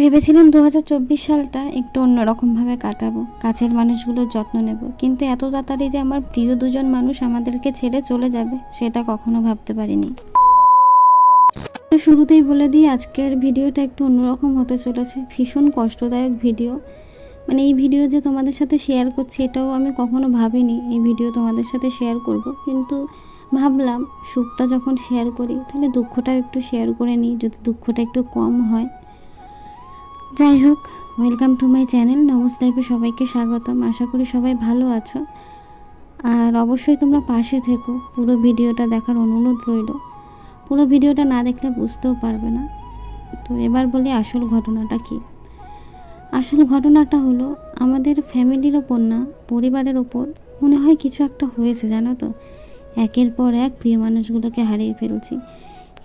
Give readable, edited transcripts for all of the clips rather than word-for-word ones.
ভেবেছিলাম 2024 সালটা একটু অন্যরকমভাবে কাটাবো, কাছের মানুষগুলোর যত্ন নেব, কিন্তু এত তাড়াতাড়ি যে আমার প্রিয় দুজন মানুষ আমাদেরকে ছেড়ে চলে যাবে সেটা কখনো ভাবতে পারিনি। শুরুতেই বলে দিই, আজকের ভিডিওটা একটু অন্যরকম হতে চলেছে, ভীষণ কষ্টদায়ক ভিডিও। মানে এই ভিডিও যে তোমাদের সাথে শেয়ার করছি এটাও আমি কখনো ভাবিনি এই ভিডিও তোমাদের সাথে শেয়ার করব, কিন্তু ভাবলাম সুখটা যখন শেয়ার করি তাহলে দুঃখটাও একটু শেয়ার করে নিই, যদি দুঃখটা একটু কম হয়। যাই হোক, ওয়েলকাম টু মাই চ্যানেল নমস লাইফে সবাইকে স্বাগতম। আশা করি সবাই ভালো আছো, আর অবশ্যই তোমরা পাশে থেকো। পুরো ভিডিওটা দেখার অনুরোধ রইল, পুরো ভিডিওটা না দেখলে বুঝতেও পারবে না। তো এবার বলি আসল ঘটনাটা কি। আসল ঘটনাটা হলো আমাদের ফ্যামিলির ওপর না, পরিবারের ওপর মনে হয় কিছু একটা হয়েছে, জানো তো। একের পর এক প্রিয় মানুষগুলোকে হারিয়ে ফেলছি।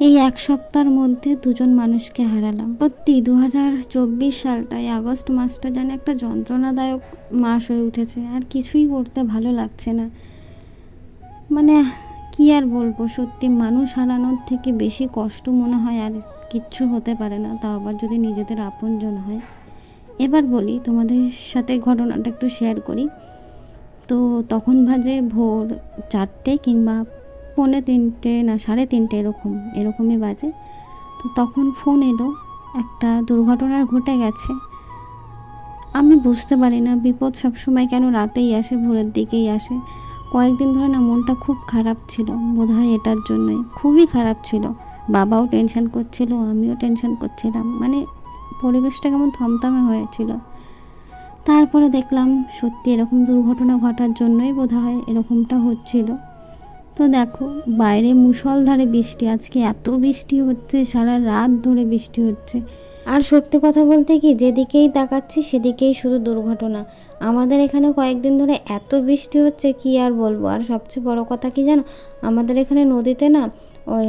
এই এক সপ্তাহের মধ্যে দুজন মানুষকে হারালাম। সত্যি 2024 সালটায় আগস্ট মাসটা যেন একটা যন্ত্রণাদায়ক মাস হয়ে উঠেছে, আর কিছুই করতে ভালো লাগছে না। মানে কি আর বলবো, সত্যি মানুষ হারানোর থেকে বেশি কষ্ট মনে হয় আর কিচ্ছু হতে পারে না, তাও আবার যদি নিজেদের আপনজন হয়। এবার বলি তোমাদের সাথে ঘটনাটা একটু শেয়ার করি। তো তখন বাজে ভোর 4টে কিংবা 2:45 না 3:30 এরকমই বাজে। তো তখন ফোন এলো, একটা দুর্ঘটনার ঘটে গেছে। আমি বুঝতে পারি না বিপদ সবসময় কেন রাতেই আসে, ভোরের দিকেই আসে। কয়েকদিন ধরে না মনটা খুব খারাপ ছিল, বোধহয় এটার জন্যই খুবই খারাপ ছিল। বাবাও টেনশন করছিল, আমিও টেনশন করছিলাম, মানে পরিবেশটা কেমন থমথমে হয়েছিল। তারপরে দেখলাম সত্যি এরকম দুর্ঘটনা ঘটার জন্যই বোধহয় এরকমটা হচ্ছিল। তো দেখো, বাইরে মুষলধারে বৃষ্টি, আজকে এত বৃষ্টি হচ্ছে, সারা রাত ধরে বৃষ্টি হচ্ছে। আর সত্যি কথা বলতে কি, যেদিকেই তাকাচ্ছি সেদিকেই শুধু দুর্ঘটনা। আমাদের এখানে কয়েকদিন ধরে এত বৃষ্টি হচ্ছে কি আর বলবো। আর সবচেয়ে বড় কথা কি জানো, আমাদের এখানে নদীতে না ওই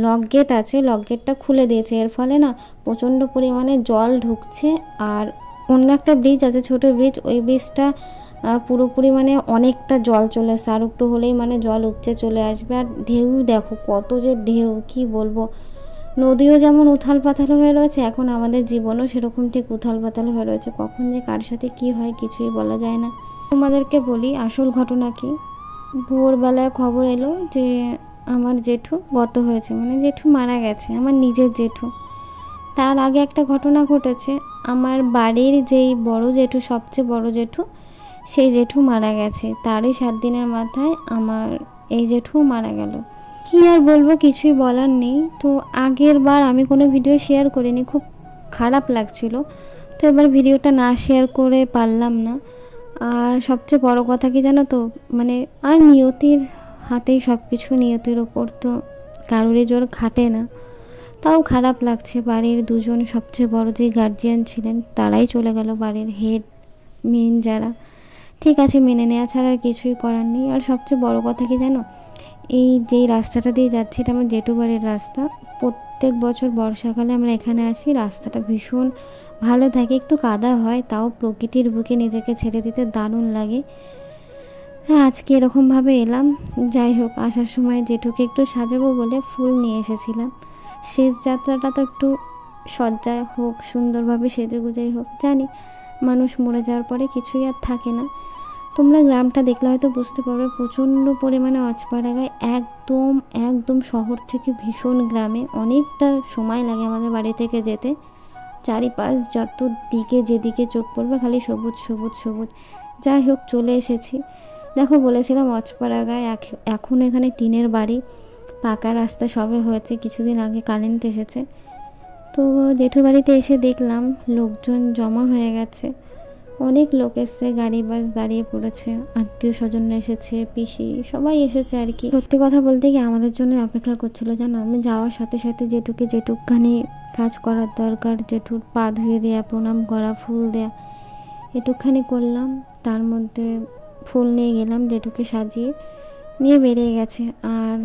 লক গেট আছে, লক গেটটা খুলে দিয়েছে। এর ফলে না প্রচণ্ড পরিমাণে জল ঢুকছে। আর অন্য একটা ব্রিজ আছে, ছোট ব্রিজ, ওই ব্রিজটা পুরোপুরি মানে অনেকটা জল চলে আসছে, আর একটু হলেই মানে জল উপচে চলে আসবে। আর ঢেউ দেখো কত যে ঢেউ, কি বলবো। নদীও যেমন উথাল পাথাল হয়ে রয়েছে, এখন আমাদের জীবনও সেরকম ঠিক উথাল পাথাল হয়ে রয়েছে। কখন যে কার সাথে কি হয় কিছুই বলা যায় না। তোমাদেরকে বলি আসল ঘটনা কি। ভোরবেলায় খবর এলো যে আমার জেঠু গত হয়েছে, মানে জেঠু মারা গেছে, আমার নিজের জেঠু। তার আগে একটা ঘটনা ঘটেছে, আমার বাড়ির যেই বড় জেঠু, সবচেয়ে বড় জেঠু, সেই জেঠু মারা গেছে। তারই 7 দিনের মাথায় আমার এই জেঠু মারা গেল। কি আর বলবো, কিছুই বলার নেই। তো আগের বার আমি কোনো ভিডিও শেয়ার করিনি, খুব খারাপ লাগছিল। তো এবার ভিডিওটা না শেয়ার করে পারলাম না। আর সবচেয়ে বড় কথা কি জানো তো, মানে আর নিয়তির হাতেই সব কিছু, নিয়তির ওপর তো কারোরই জোর খাটে না। তাও খারাপ লাগছে, বাড়ির দুজন সবচেয়ে বড় যে গার্জিয়ান ছিলেন তারাই চলে গেল, বাড়ির হেড মেন যারা। ঠিক আছে, মেনে নেওয়া ছাড়া আর কিছুই করার নেই। আর সবচেয়ে বড় কথা কি জানো, এই যেই রাস্তাটা দিয়ে যাচ্ছে এটা আমার জেঠু বাড়ির রাস্তা। প্রত্যেক বছর বর্ষাকালে আমরা এখানে আসি, রাস্তাটা ভীষণ ভালো থাকে, একটু কাদা হয়, তাও প্রকৃতির বুকে নিজেকে ছেড়ে দিতে দারুণ লাগে। হ্যাঁ, আজকে এরকমভাবে এলাম। যাই হোক, আসার সময় জেঠুকে একটু সাজাবো বলে ফুল নিয়ে এসেছিলাম। শেষ যাত্রাটা তো একটু সজ্জায় হোক, সুন্দরভাবে সেজে গুজাই হোক। জানি মানুষ মরে যাওয়ার পরে কিছুই আর থাকে না। তোমরা গ্রামটা দেখলে হয়তো বুঝতে পারবে, প্রচণ্ড পরিমাণে অজপাড়াগায়, একদম একদম শহর থেকে ভীষণ গ্রামে। অনেকটা সময় লাগে আমাদের বাড়ি থেকে যেতে। চারিপাশ যত দিকে যেদিকে চোখ পড়বে খালি সবুজ সবুজ সবুজ। যাই হোক, চলে এসেছি। দেখো, বলেছিলাম অজপাড়াগায়, এখন এখানে টিনের বাড়ি, পাকা রাস্তা সবে হয়েছে, কিছুদিন আগে কারেন্ট এসেছে। তো জেঠু বাড়িতে এসে দেখলাম লোকজন জমা হয়ে গেছে, অনেক লোক এসছে, গাড়ি বাস দাঁড়িয়ে পড়েছে, আত্মীয় স্বজনরা এসেছে, পিসি সবাই এসেছে আর কি। সত্যি কথা বলতে কি, আমাদের জন্য অপেক্ষা করছিল জানো। আমি যাওয়ার সাথে সাথে জেঠুকে যেটুকখানি কাজ করার দরকার, জেঠুর পা ধুয়ে দেওয়া, প্রণাম করা, ফুল দেয়া, এটুকখানি করলাম। তার মধ্যে ফুল নিয়ে গেলাম, জেঠুকে সাজিয়ে নিয়ে বেরিয়ে গেছে। আর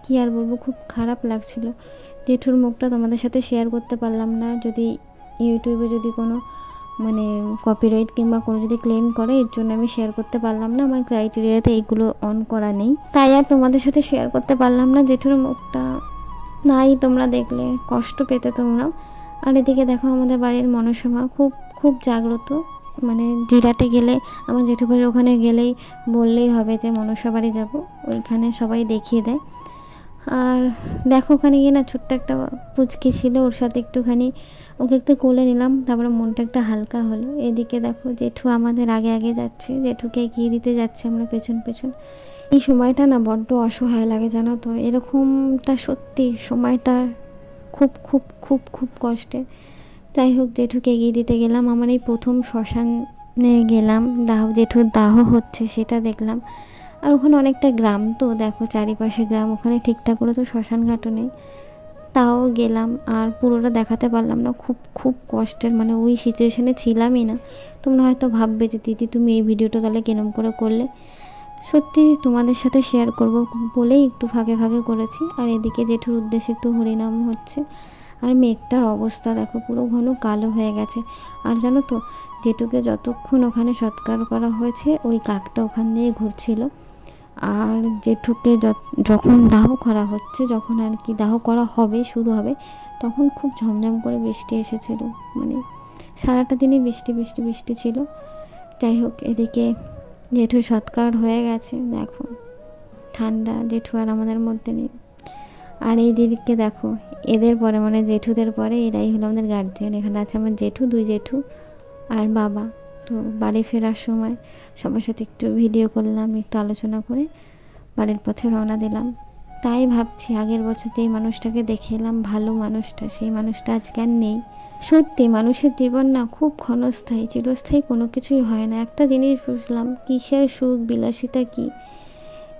কি আর বলবো, খুব খারাপ লাগছিল। জেঠুর মুখটা তোমাদের সাথে শেয়ার করতে পারলাম না, যদি ইউটিউবে যদি কোনো মানে কপিরাইট কিংবা কোনো যদি ক্লেম করে, এর জন্য আমি শেয়ার করতে পারলাম না। আমার ক্রাইটেরিয়াতে এইগুলো অন করা নেই, তাই আর তোমাদের সাথে শেয়ার করতে পারলাম না। জেঠুর মুখটা নাই তোমরা দেখলে কষ্ট পেতে তোমরাও। আর এদিকে দেখো আমাদের বাড়ির মনসা খুব খুব জাগ্রত, মানে জিরাটে গেলে আমার জেঠু বাড়ির ওখানে গেলেই বললেই হবে যে মনসা বাড়ি যাবো, ওইখানে সবাই দেখিয়ে দেয়। আর দেখো ওখানে গিয়ে না ছোট্ট একটা পুচকি ছিল, ওর সাথে একটুখানি ওকে একটু কোলে নিলাম, তারপরে মনটা একটা হালকা হলো। এদিকে দেখো জেঠু আমাদের আগে আগে যাচ্ছে, জেঠুকে এগিয়ে দিতে যাচ্ছে আমরা পেছন পেছন। এই সময়টা না বড্ড অসহায় লাগে জানো তো, এরকমটা সত্যি সময়টা খুব খুব খুব খুব কষ্টে। যাই হোক জেঠুকে এগিয়ে দিতে গেলাম, আমার এই প্রথম শ্মশানে গেলাম, জেঠুর দাহ হচ্ছে সেটা দেখলাম। আর ওখানে অনেকটা গ্রাম তো দেখো, চারিপাশে গ্রাম, ওখানে ঠিকঠাক করে তো শ্মশান ঘাটও নেই, তাও গেলাম। আর পুরোটা দেখাতে পারলাম না, খুব খুব কষ্টের, মানে ওই সিচুয়েশানে ছিলামই না। তোমরা হয়তো ভাববে যে দিদি তুমি এই ভিডিওটা তাহলে কেরম করে করলে, সত্যি তোমাদের সাথে শেয়ার করব বলেই একটু ফাঁকে ফাঁকে করেছি। আর এদিকে জেঠুর উদ্দেশ্যে একটু হরিনাম হচ্ছে। আর মেঘটার অবস্থা দেখো পুরো ঘন কালো হয়ে গেছে। আর জানো তো জেঠুকে যতক্ষণ ওখানে সৎকার করা হয়েছে ওই কাকটা ওখান দিয়ে ঘুরছিল। আর জেঠুকে যখন দাহ করা হচ্ছে, যখন আর কি দাহ করা হবে শুরু হবে, তখন খুব ঝমঝম করে বৃষ্টি এসেছিলো, মানে সারাটা দিনই বৃষ্টি বৃষ্টি বৃষ্টি ছিল। যাই হোক এদিকে জেঠু সৎকার হয়ে গেছে, দেখো ঠান্ডা, জেঠু আর আমাদের মধ্যে নেই। আর এই দিদিকে দেখো, এদের পরে মানে জেঠুদের পরে এরাই হলো আমাদের গার্জিয়ান। এখানে আছে আমার জেঠু, দুই জেঠু আর বাবা। তো বাড়ি ফেরার সময় সবার সাথে একটু ভিডিও করলাম, একটু আলোচনা করে বাড়ির পথে রওনা দিলাম। তাই ভাবছি আগের বছর যেই মানুষটাকে দেখে এলাম, ভালো মানুষটা, সেই মানুষটা আজকে আর নেই। সত্যি মানুষের জীবন না খুব ক্ষণস্থায়ী, চিরস্থায়ী কোনো কিছুই হয় না। একটা জিনিস বুঝলাম, কিসের সুখ বিলাসিতা কি,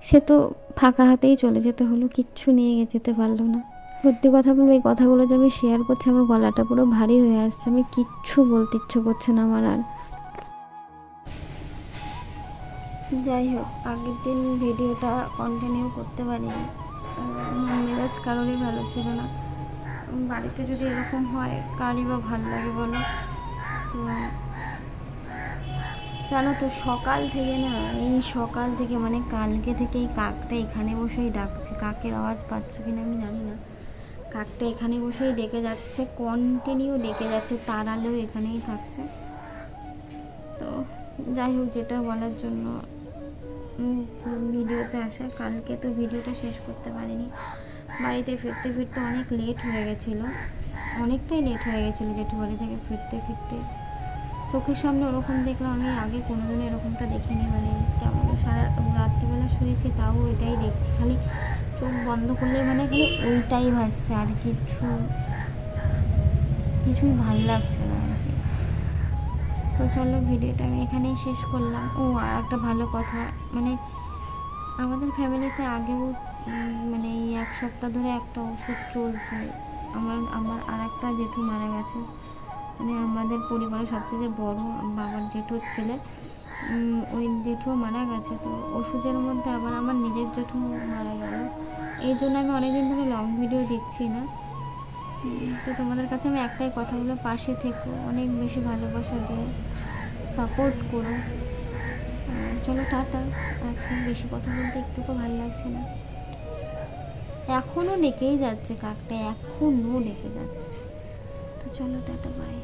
সে তো ফাঁকা হাতেই চলে যেতে হলো, কিচ্ছু নিয়ে যেতে পারলো না। সত্যি কথা বলবো, এই কথাগুলো যে আমি শেয়ার করছি আমার গলাটা পুরো ভারী হয়ে আসছে, আমি কিচ্ছু বলতে ইচ্ছে করছে না আমার আর। যাই হোক আগের দিন ভিডিওটা কন্টিনিউ করতে পারিনি, মন মেজাজ কারোরই ভালো ছিল না। বাড়িতে যদি এরকম হয় কারই বা ভালো লাগে বলো। তো জানো তো সকাল থেকে না, এই সকাল থেকে মানে কালকে থেকে এই কাকটা এখানে বসেই ডাকছে। কাকের আওয়াজ পাচ্ছ কিনা আমি জানি না, কাকটা এখানে বসেই ডেকে যাচ্ছে, কন্টিনিউ ডেকে যাচ্ছে, তাড়ালেও এখানেই থাকছে। তো যাই হোক যেটা বলার জন্য ভিডিওতে আসা, কালকে তো ভিডিওটা শেষ করতে পারিনি। বাড়িতে ফিরতে ফিরতে অনেক লেট হয়ে গেছিলো, অনেকটাই লেট হয়ে গেছিলো জেঠু বাড়ি থেকে ফিরতে ফিরতে। চোখের সামনে ওরকম দেখলাম, আমি আগে কোনোদিনও এরকমটা দেখিনি, মানে কেমন সারা রাত্রিবেলা শুয়েছি তাও ওইটাই দেখছি, খালি চোখ বন্ধ করলে মানে খালি ওইটাই ভাসছে, আর কিছুই ভালো লাগছে না আর কি। তো চলো ভিডিওটা আমি এখানেই শেষ করলাম। ও আর একটা ভালো কথা, মানে আমাদের ফ্যামিলিতে আগেও মানে এই এক সপ্তাহ ধরে একটা ওষুধ চলছে। আমার আর একটা জেঠু মারা গেছে, মানে আমাদের পরিবারের সবচেয়ে যে বড় বাবার জেঠুর ছেলে, ওই জেঠুও মারা গেছে। তো ওষুধের মধ্যে আবার আমার নিজের জেঠু মারা গেল, এই জন্য আমি অনেকদিন ধরে লং ভিডিও দিচ্ছি না। তো তোমাদের কাছে আমি একটাই কথা বলবো, পাশে থেকো, অনেক বেশি ভালোবাসা দিয়ে সাপোর্ট করো। চলো টাটা, আজকে বেশি কথা বলতে একটুকু ভালো লাগছে না। এখনও ডেকেই যাচ্ছে কাকটা, এখনও ডেকে যাচ্ছে। তো চলো টাটা, বাই।